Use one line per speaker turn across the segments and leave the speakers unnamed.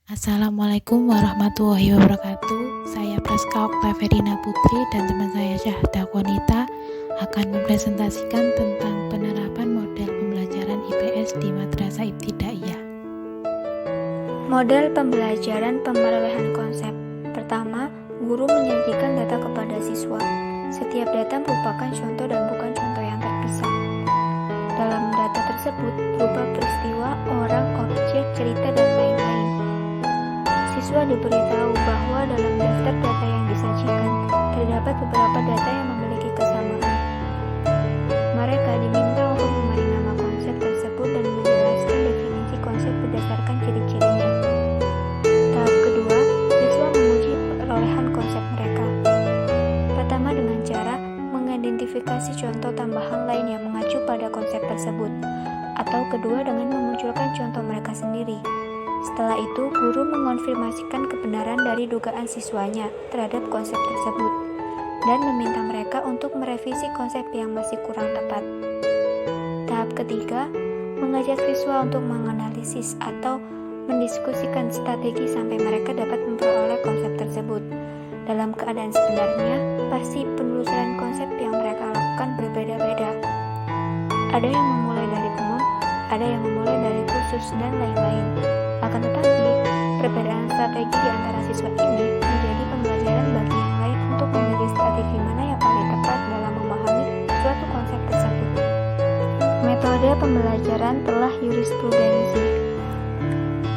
Assalamualaikum warahmatullahi wabarakatuh. Saya Praska Oktaverina Putri dan teman saya Syahda Konita akan mempresentasikan tentang penerapan model pembelajaran IPS di Madrasah Ibtidaiyah.
Model pembelajaran pemerolehan konsep. Pertama, guru menyajikan data kepada siswa. Setiap data merupakan contoh dan bukan contoh yang terpisah. Dalam data tersebut berupa peristiwa, orang, objek, cerita, dan lain-lain. Siswa diberitahu bahwa dalam daftar data yang disajikan terdapat beberapa data yang memiliki kesamaan. Mereka diminta untuk memberi nama konsep tersebut dan menjelaskan definisi konsep berdasarkan ciri-cirinya. Tahap kedua, siswa menguji perolehan konsep mereka. Pertama dengan cara mengidentifikasi contoh tambahan lain yang mengacu pada konsep tersebut, atau kedua dengan memunculkan contoh mereka sendiri. Setelah itu, guru mengonfirmasikan kebenaran dari dugaan siswanya terhadap konsep tersebut dan meminta mereka untuk merevisi konsep yang masih kurang tepat. Tahap ketiga, mengajak siswa untuk menganalisis atau mendiskusikan strategi sampai mereka dapat memperoleh konsep tersebut. Dalam keadaan sebenarnya, pasti penelusuran konsep yang mereka lakukan berbeda-beda. Ada yang memulai dari umum, ada yang memulai dari khusus, dan lain-lain. Akan tetapi, perbedaan strategi di antara siswa ini menjadi pembelajaran bagi yang lain untuk memilih strategi mana yang paling tepat dalam memahami suatu konsep tersebut. Metode pembelajaran telah jurisprudensi.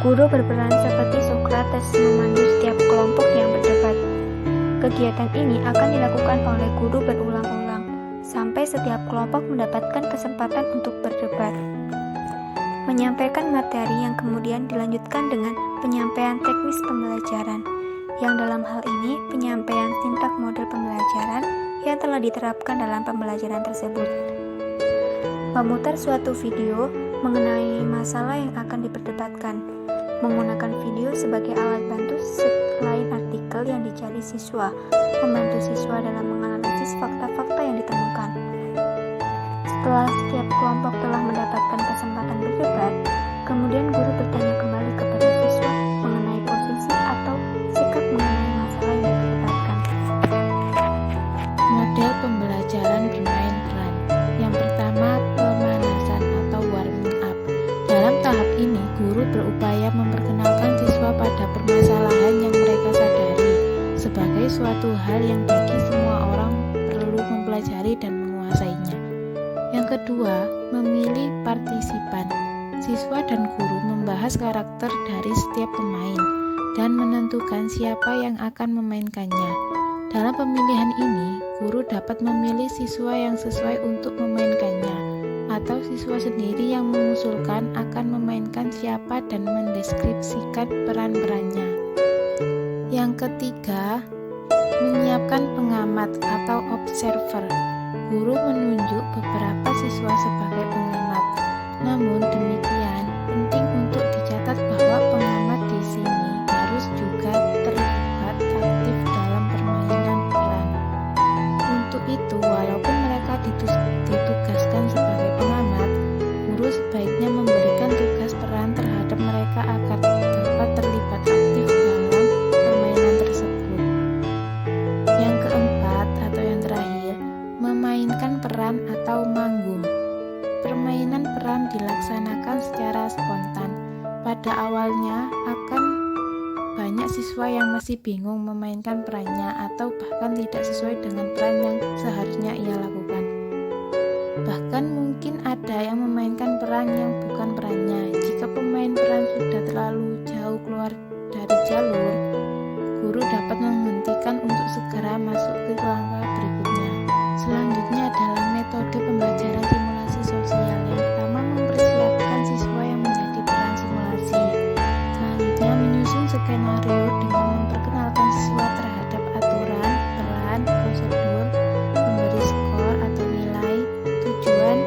Guru berperan seperti Sokrates memandu setiap kelompok yang berdebat. Kegiatan ini akan dilakukan oleh guru berulang-ulang, sampai setiap kelompok mendapatkan kesempatan untuk berdebat. Menyampaikan materi yang kemudian dilanjutkan dengan penyampaian teknis pembelajaran, yang dalam hal ini penyampaian sintak model pembelajaran yang telah diterapkan dalam pembelajaran tersebut. Memutar suatu video mengenai masalah yang akan diperdebatkan, menggunakan video sebagai alat bantu selain artikel yang dicari siswa, membantu siswa dalam menganalisis fakta-fakta yang ditemukan. Setelah setiap kelompok telah mendapatkan kesempatan berdebat, kemudian guru bertanya kembali kepada siswa mengenai posisi atau sikap mengenai masalah yang diperdebatkan.
Model pembelajaran bermain peran. Yang pertama, pemanasan atau warming up. Dalam tahap ini, guru berupaya memperkenalkan siswa pada permasalahan yang mereka sadari sebagai suatu hal yang bagi semua orang perlu mempelajari dan menguasainya. Yang kedua, memilih partisipan. Siswa dan guru membahas karakter dari setiap pemain dan menentukan siapa yang akan memainkannya. Dalam pemilihan ini, guru dapat memilih siswa yang sesuai untuk memainkannya, atau siswa sendiri yang mengusulkan akan memainkan siapa dan mendeskripsikan peran-perannya. Yang ketiga, menyiapkan pengamat atau observer. Guru menunjuk beberapa siswa sebagai pengamat. Namun demikian, penting untuk dicatat bahwa pengamat di sini harus juga terlibat aktif dalam permainan peran. Untuk itu, walaupun mereka ditugaskan sebagai pengamat, guru sebaiknya memberikan tugas peran terhadap mereka agar dapat terlibat aktif dalam permainan tersebut. Yang keempat atau yang terakhir, memainkan peran atau manggung. Permainan peran dilaksanakan secara spontan. Pada awalnya akan banyak siswa yang masih bingung memainkan perannya atau bahkan tidak sesuai dengan peran yang seharusnya ia lakukan. Bahkan mungkin ada yang memainkan peran yang bukan perannya. Jika pemain peran sudah terlalu jauh keluar dari jalur, guru dapat menghentikan untuk segera masuk ke langkah berikutnya. Selanjutnya adalah metode pembelajaran simulasi sosial. Yang pertama, mempersiapkan siswa yang menjadi peran simulasi. Selanjutnya, menyusun skenario dengan memperkenalkan siswa terhadap aturan, peran, prosedur, memberi skor atau nilai, tujuan,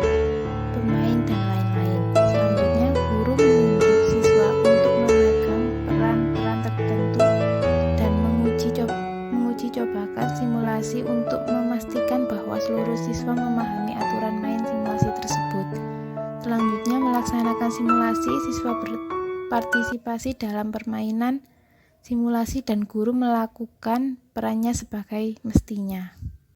pemain, dan lain-lain. Selanjutnya, guru menunjuk siswa untuk memegang peran-peran tertentu dan menguji cobakan simulasi untuk memastikan bahwa seluruh siswa memahami aturan main simulasi tersebut. Selanjutnya, melaksanakan simulasi, siswa partisipasi dalam permainan, simulasi, dan guru melakukan perannya sebagai mestinya.